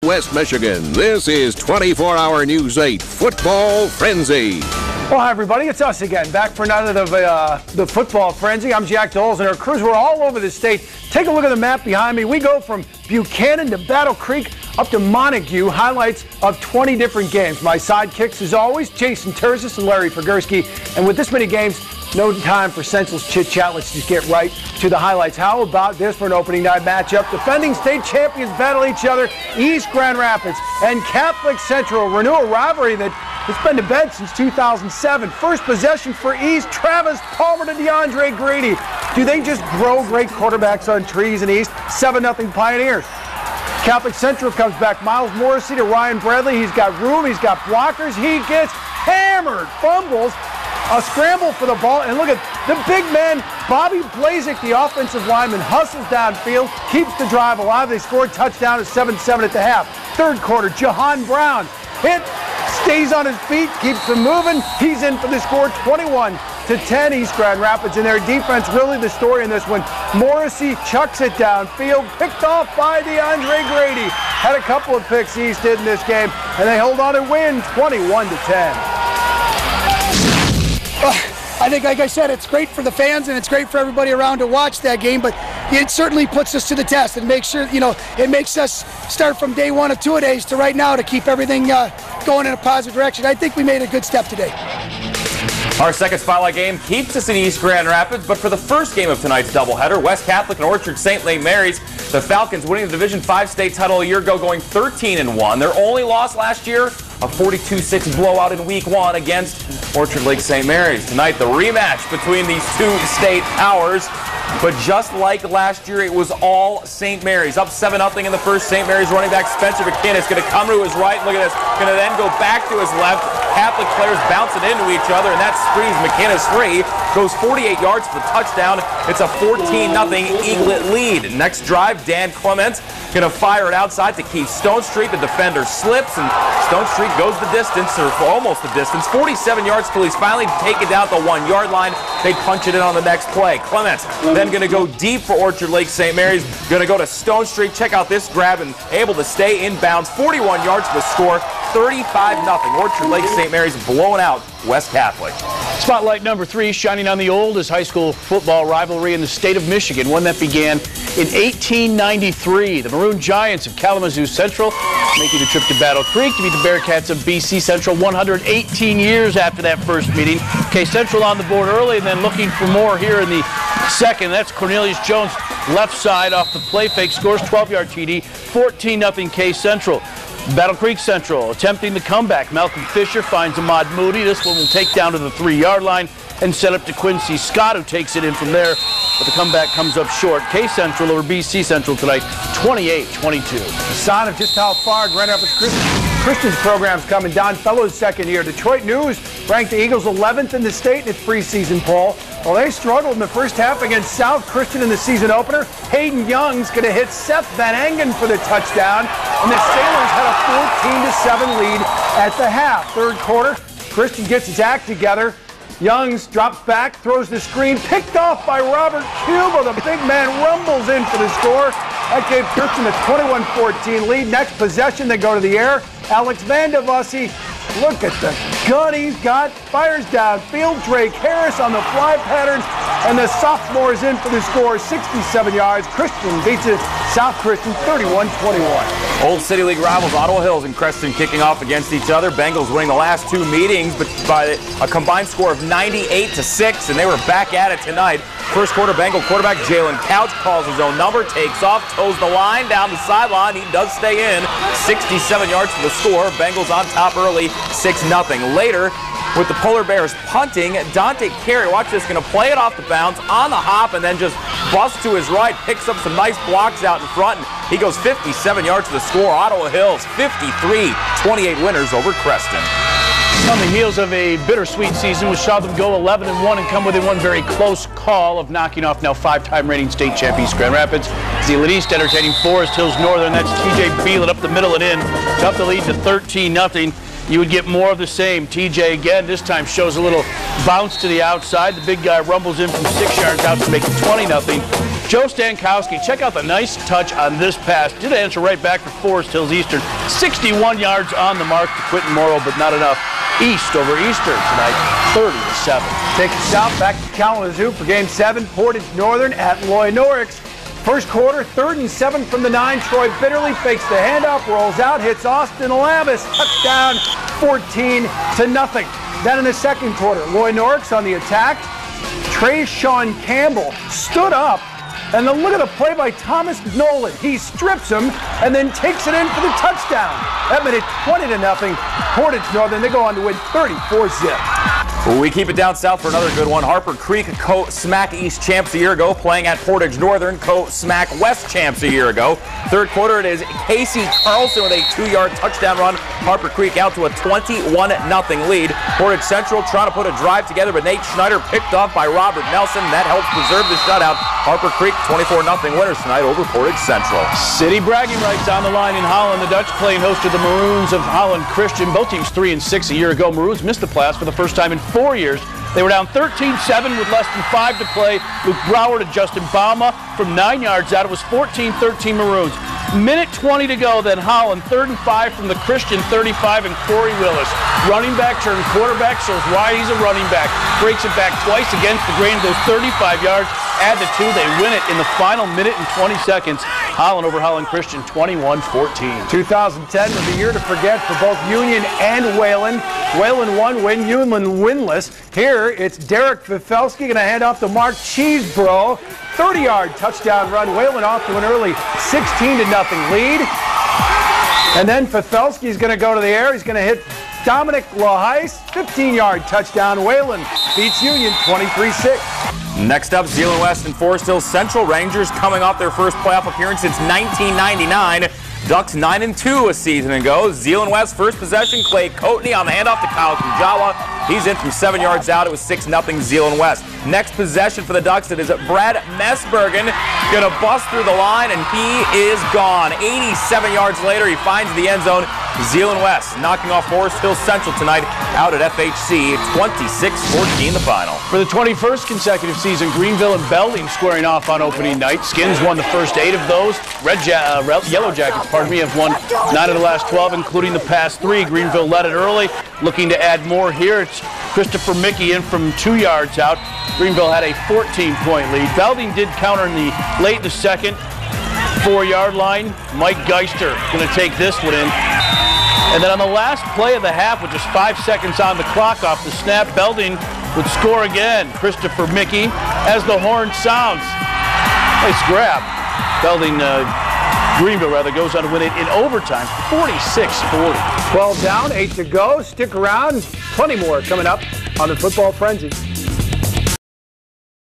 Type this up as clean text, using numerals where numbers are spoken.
West Michigan. This is 24-Hour News 8 Football Frenzy. Well, hi, everybody. It's us again, back for another of the Football Frenzy. I'm Jack Doles, and our crews were all over the state. Take a look at the map behind me. We go from Buchanan to Battle Creek up to Montague, highlights of 20 different games. My sidekicks, as always, Jason Terzis and Larry Figursky. And with this many games, no time for senseless chit-chat. Let's just get right to the highlights. How about this for an opening night matchup? Defending state champions battle each other, East Grand Rapids and Catholic Central. Renew a rivalry that has been to bed since 2007. First possession for East, Travis Palmer to DeAndre Grady. Do they just grow great quarterbacks on trees in East? 7-0 Pioneers. Catholic Central comes back. Miles Morrissey to Ryan Bradley. He's got room. He's got blockers. He gets hammered. Fumbles. A scramble for the ball. And look at the big man, Bobby Blazik, the offensive lineman, hustles downfield, keeps the drive alive. They scored touchdown at 7-7 at the half. Third quarter, Jahan Brown hit, stays on his feet, keeps them moving. He's in for the score, 21-10. East Grand Rapids, and their defense really the story in this one. Morrissey chucks it downfield, picked off by DeAndre Grady. Had a couple of picks East did in this game, and they hold on and win 21-10. I think, like I said, it's great for the fans and it's great for everybody around to watch that game, but it certainly puts us to the test and makes sure, it makes us start from day one of two-a-days to right now to keep everything going in a positive direction. I think we made a good step today. Our second Spotlight game keeps us in East Grand Rapids, but for the first game of tonight's doubleheader, West Catholic and Orchard St. Mary's, the Falcons winning the Division 5 state title a year ago, going 13-1. Their only loss last year, a 42-6 blowout in Week 1 against Orchard Lake St. Mary's. Tonight, the rematch between these two state powers. But just like last year, it was all St. Mary's. Up 7-0 in the first. St. Mary's running back Spencer McKinnis going to come to his right. Look at this. Going to then go back to his left. Catholic players bouncing into each other, and that sprees McKinnis free. Goes 48 yards for the touchdown. It's a 14-0 Eaglet lead. Next drive, Dan Clements going to fire it outside to Keith Stonestreet. The defender slips, and Stonestreet goes the distance, or almost the distance. 47 yards till he's finally taken down the 1-yard line. They punch it in on the next play. Clements then going to go deep for Orchard Lake St. Mary's. Going to go to Stonestreet. Check out this grab and able to stay in bounds. 41 yards to the score. 35-0. Orchard Lake St. Mary's blowing out West Catholic. Spotlight number 3, shining on the oldest high school football rivalry in the state of Michigan, one that began in 1893. The Maroon Giants of Kalamazoo Central making the trip to Battle Creek to meet the Bearcats of BC Central 118 years after that first meeting. K Central on the board early and then looking for more here in the second. That's Cornelius Jones, left side off the play fake, scores 12-yard TD, 14-0 K Central. Battle Creek Central attempting the comeback. Malcolm Fisher finds Ahmad Moody. This one will take down to the 3-yard line and set up to Quincy Scott, who takes it in from there. But the comeback comes up short. K Central over BC Central tonight, 28-22. A sign of just how far Grand Rapids Christian's program's coming. Don Fellows' second year. Detroit News ranked the Eagles 11th in the state in its preseason poll. Well, they struggled in the first half against South Christian in the season opener. Hayden Young's going to hit Seth Van Engen for the touchdown. And the Sailors had a 14-7 lead at the half. Third quarter, Christian gets its act together. Youngs drops back, throws the screen, picked off by Robert Cuba. The big man rumbles in for the score. That gave Christian a 21-14 lead. Next possession, they go to the air. Alex Vandevossi, look at the gun he's got. Fires downfield. Drake Harris on the fly patterns. And the sophomore is in for the score, 67 yards. Christian beats it, South Christian, 31-21. Old City League rivals Ottawa Hills and Creston kicking off against each other. Bengals winning the last two meetings, but by a combined score of 98-6, and they were back at it tonight. First quarter, Bengal quarterback Jalen Couch calls his own number, takes off, toes the line, down the sideline. He does stay in. 67 yards for the score. Bengals on top early, 6-0. Later, with the Polar Bears punting, Dante Carey, watch this, going to play it off the bounce on the hop and then just busts to his right, picks up some nice blocks out in front, and he goes 57 yards to the score. Ottawa Hills 53-28 winners over Creston. On the heels of a bittersweet season, which saw them go 11-1 and come within one very close call of knocking off now 5-time reigning state champion East Grand Rapids. Zeeland East entertaining Forest Hills Northern. That's TJ Beelan up the middle and in to up the lead to 13-0. You would get more of the same. TJ again, this time shows a little bounce to the outside. The big guy rumbles in from 6 yards out to make it 20-0. Joe Stankowski, check out the nice touch on this pass. Did answer right back for Forest Hills Eastern. 61 yards on the mark to Quentin Morrow, but not enough. East over Eastern tonight, 30-7. Take a stop back to Kalamazoo for Game 7. Portage Northern at Loy Norix. First quarter, 3rd and 7 from the 9. Troy Bitterly fakes the handoff, rolls out, hits Austin Alavis. Touchdown, 14-0. Then in the second quarter, Loy Norix on the attack. Trayshawn Campbell stood up, and then look at the play by Thomas Nolan. He strips him and then takes it in for the touchdown. That made it 20-0. Portage Northern, they go on to win 34-zip. We keep it down south for another good one. Harper Creek, co-SMAC East champs a year ago, playing at Portage Northern, co-SMAC West champs a year ago. Third quarter, it is Casey Carlson with a 2-yard touchdown run. Harper Creek out to a 21-0 lead. Portage Central trying to put a drive together, but Nate Schneider picked off by Robert Nelson. That helps preserve the shutout. Harper Creek 24-0 winners tonight over Portage Central. City bragging rights on the line in Holland. The Dutch playing host to the Maroons of Holland Christian. Both teams 3-6 a year ago. Maroons missed the playoffs for the first time in 4 years. They were down 13-7 with less than 5 to play. Luke Brower to Justin Bauma from 9 yards out. It was 14-13 Maroons. Minute 20 to go, then Holland, 3rd and 5 from the Christian 35, and Corey Willis. Running back turn quarterback, shows why he's a running back. Breaks it back twice against the grain, goes 35 yards. Add the 2, they win it in the final minute and 20 seconds. Holland over Holland Christian, 21-14. 2010 was a year to forget for both Union and Wayland. Wayland won, Union winless. Here, it's Derek Fifelski going to hand off to Mark Cheesebro. 30-yard touchdown run. Wayland off to an early 16-0 lead. And then Fifelski's going to go to the air. He's going to hit Dominic Loheis. 15-yard touchdown. Wayland beats Union 23-6. Next up, Zeeland West and Forest Hills Central. Rangers coming off their first playoff appearance since 1999. Ducks 9-2 a season ago. Zeeland West first possession. Clay Coatney on the handoff to Kyle Kunjawa. He's in from 7 yards out. It was 6-0 Zeeland West. Next possession for the Ducks, it is Brad Messbergen. Going to bust through the line, and he is gone. 87 yards later, he finds the end zone. Zeeland West knocking off Forest Hills Central tonight out at FHC. 26-14 the final. For the 21st consecutive season, Greenville and Belding squaring off on opening night. Skins won the first 8 of those. Yellow Jackets, have won 9 of the last 12, including the past 3. Greenville led it early, looking to add more here. It's Christopher Mickey in from 2 yards out. Greenville had a 14-point lead. Belding did counter in the late in the second, 4-yard line. Mike Geister going to take this one in. And then on the last play of the half, with just 5 seconds on the clock off the snap, Belding would score again. Christopher Mickey as the horn sounds. Nice grab. Belding, Greenville rather, goes on to win it in overtime, 46-40. 12 down, 8 to go. Stick around. Plenty more coming up on the Football Frenzy.